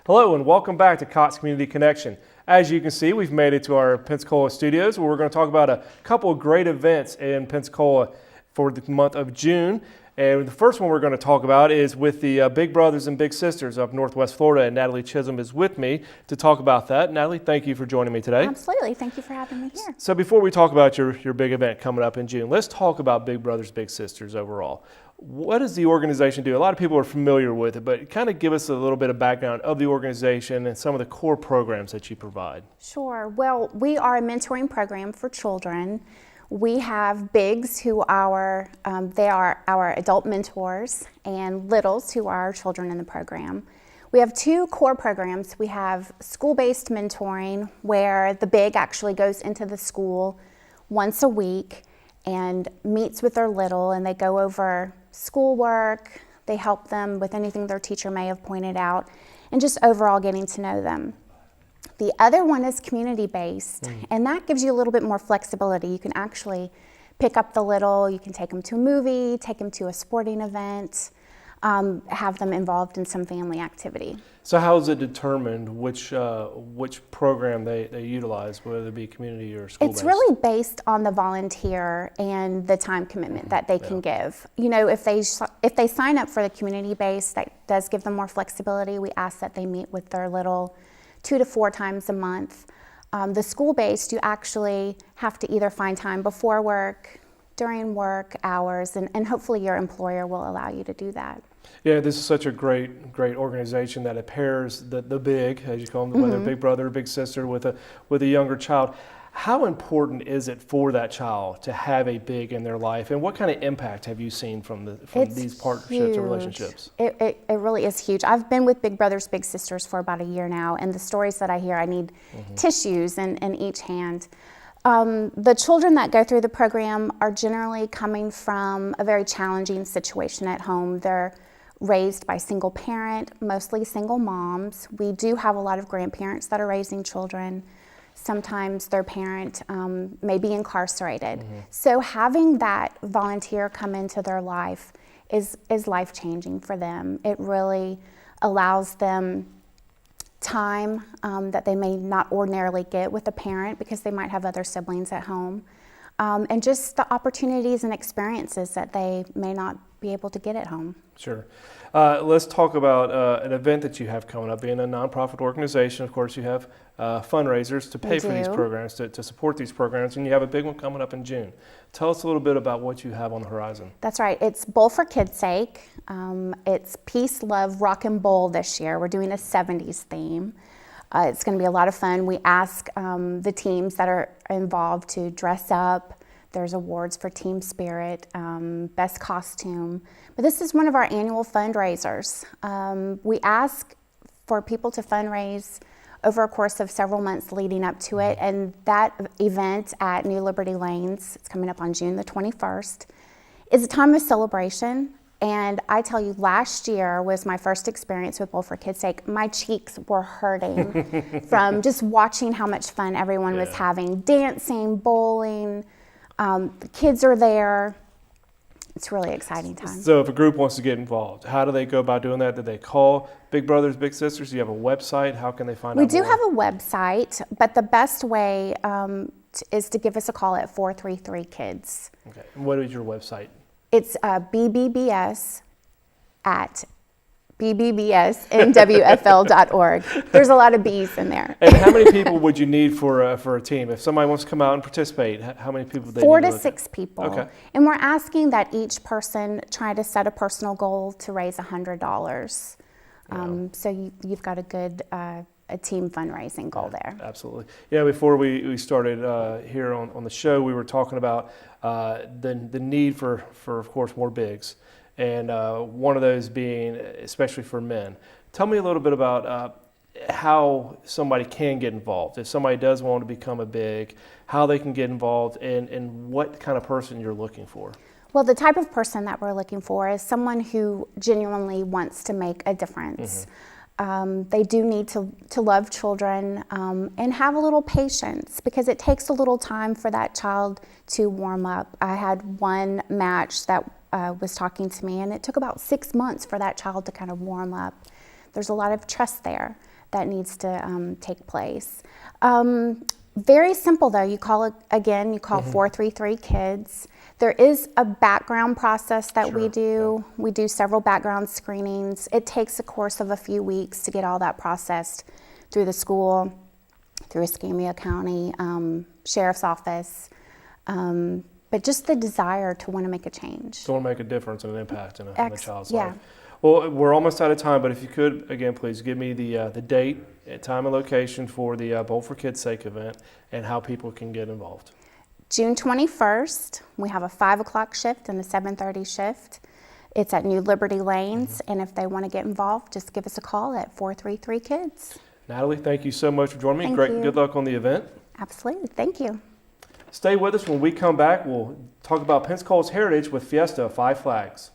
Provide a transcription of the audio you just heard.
Hello and welcome back to Cox Community Connection. As you can see, we've made it to our Pensacola studios where we're going to talk about a couple of great events in Pensacola for the month of June. And the first one we're going to talk about is with the Big Brothers and Big Sisters of Northwest Florida, and Natalie Chism is with me to talk about that. Natalie, thank you for joining me today. Absolutely. Thank you for having me here. So before we talk about your big event coming up in June, let's talk about Big Brothers, Big Sisters overall. What does the organization do? A lot of people are familiar with it, but kind of give us a little bit of background of the organization and some of the core programs that you provide. Sure. Well, we are a mentoring program for children. We have bigs who are, they are our adult mentors, and littles who are our children in the program. We have two core programs. We have school-based mentoring, where the big actually goes into the school once a week and meets with their little, and they go over schoolwork, they help them with anything their teacher may have pointed out, and just overall getting to know them. The other one is community-based, and that gives you a little bit more flexibility. You can actually pick up the little, you can take them to a movie, take them to a sporting event, have them involved in some family activity. So how is it determined which program they utilize, whether it be community or school-based? It's really based on the volunteer and the time commitment that they can give. You know, if they sign up for the community-based, that does give them more flexibility. We ask that they meet with their little 2 to 4 times a month. The school-based, you actually have to either find time before work, during work hours, and hopefully your employer will allow you to do that. Yeah, this is such a great organization that it pairs the big, as you call them, whether big brother or big sister with a younger child. How important is it for that child to have a big in their life, and what kind of impact have you seen from these partnerships or relationships? It really is huge. I've been with Big Brothers Big Sisters for about a year now, and the stories that I hear, I need tissues in each hand. The children that go through the program are generally coming from a very challenging situation at home. They're raised by single parent, mostly single moms. We do have a lot of grandparents that are raising children. Sometimes their parent may be incarcerated. So having that volunteer come into their life is life-changing for them. It really allows them time that they may not ordinarily get with a parent because they might have other siblings at home, and just the opportunities and experiences that they may not be able to get at home. Sure. Let's talk about an event that you have coming up. Being a nonprofit organization, of course, you have fundraisers to pay for these programs, to support these programs, and you have a big one coming up in June. Tell us a little bit about what you have on the horizon. That's right. It's Bowl for Kids' Sake. It's Peace, Love, Rock and Bowl this year. We're doing a 70s theme. It's going to be a lot of fun. We ask the teams that are involved to dress up. There's awards for team spirit, best costume. But this is one of our annual fundraisers. We ask for people to fundraise over a course of several months leading up to it. And that event at New Liberty Lanes, it's coming up on June the 21st, is a time of celebration. And I tell you, last year was my first experience with Bowl for Kids' Sake. My cheeks were hurting from just watching how much fun everyone was having, dancing, bowling. The kids are there. It's a really exciting time. So if a group wants to get involved, how do they go about doing that? Do they call Big Brothers Big Sisters? Do you have a website? How can they find out more? We do have a website, but the best way is to give us a call at 433-KIDS. Okay. And what is your website? It's BBBS at bbbsnwfl.org. There's a lot of B's in there. And how many people would you need for a team? If somebody wants to come out and participate, how many people do they need? 4 to 6 people. Okay. And we're asking that each person try to set a personal goal to raise $100. So you've got a good a team fundraising goal there. Absolutely. Yeah, before we started here on the show, we were talking about the need for, of course, more bigs. And one of those being especially for men. Tell me a little bit about how somebody can get involved. If somebody does want to become a big, how they can get involved, and what kind of person you're looking for. Well, the type of person that we're looking for is someone who genuinely wants to make a difference. They do need to love children and have a little patience, because it takes a little time for that child to warm up. I had one match that was talking to me, and it took about 6 months for that child to kind of warm up. There's a lot of trust there. that needs to take place. Very simple though. You call it again. You call 433 Kids. There is a background process that we do. We do several background screenings. It takes a course of a few weeks to get all that processed through the school, through Escambia County Sheriff's Office. But just the desire to want to make a change. To want to make a difference and an impact in a child's life. Yeah. Well, we're almost out of time, but if you could, again, please give me the date, time, and location for the Bowl for Kids' Sake event and how people can get involved. June 21st, we have a 5 o'clock shift and a 7:30 shift. It's at New Liberty Lanes, and if they want to get involved, just give us a call at 433 Kids. Natalie, thank you so much for joining me. Thank you. Good luck on the event. Absolutely, thank you. Stay with us. When we come back, we'll talk about Pensacola's heritage with Fiesta of Five Flags.